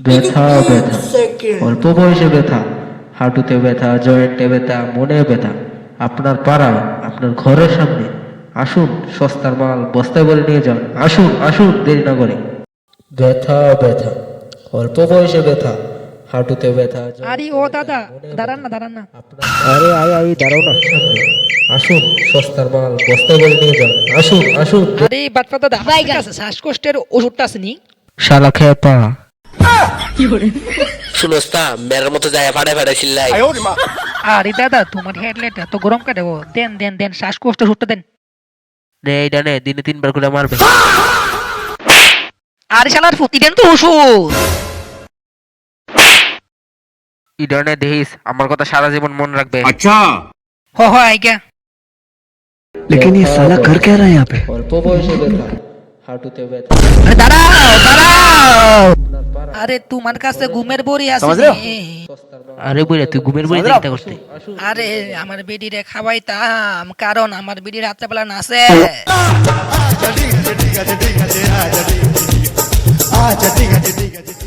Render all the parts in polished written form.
ব্যথা ব্যথা, অল্প বয়সে ব্যথা, হাঁটুতে ব্যথা, জয়েন্টে ব্যথা, মনে ব্যথা, আপনার পাড়ায়, আপনার ঘরের সামনে। আসুন, সস্তার মাল বস্তায় ভরে নিয়ে যান। আসুন আসুন, দেরি না করে। ব্যথা ব্যথা, অল্প বয়সে ব্যথা, হাঁটুতে ব্যথা, আরে ও দাদা, দাঁড়ান না দাঁড়ান না। আরে আই দাঁড়াও না সামনে। আসুন, সস্তার মাল বস্তায় ভরে নিয়ে যান। আসুন আসুন। আরে বাটপা দাদা, আমার কাছে শ্বাসকষ্টের ওষুধটা আছে নি? শালা খেপা। শুনোস না মেয়ের মতো যায় ফাড়ে ফাড়ে চিল্লাই। আরে দাদা, তোমার হেডলাইট এত গরম কাটে, ও দেন দেন দেন শ্বাসকষ্টের ওষুধটা দেন। নে এইটা নে, দিনে 3 বার করে মারবে। আরে শালার ফুটি দেন তো ওষুধ। ইডা নে, দেখিস আমার কথা সারা জীবন মনে রাখবে। अच्छा হ হ আইগা। लेकिन ये साला कर क्या रहा है यहाँ पे? অল্প বয়সে ব্যথা, হাঁটুতে ব্যথা। আরে দাঁড়াও দাঁড়াও। আরে তোমার কাছে ঘুমের বড়ি আছে समझ रहे हो? নি? আরে বুইরা, তুই ঘুমের বড়ি চিন্তা করতে। আরে আমার বেডিরে খাওয়াইতাম, কারণ আমার বেডি রাত্রেবেলা নাচে।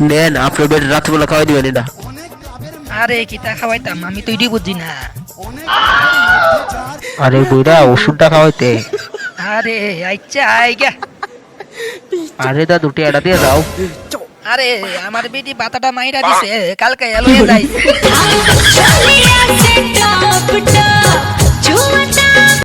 নেন, আপনার বেড রাত্রিবেলা খাওয়াই দিবেন এটা। আরে কিতা খাওয়াইতাম, আমি তো এটি বুঝি না। আরে বুইরা, ওষুধটা খাওয়াইতে। আরে আচ্ছা আইগা। আরে দাদু, টিয়াটা দিয়ে দাও। আরে আমার বেটি বাতাটা মাইরা দিছে, কালকে এলো যাই। चलिया से टॉप टॉप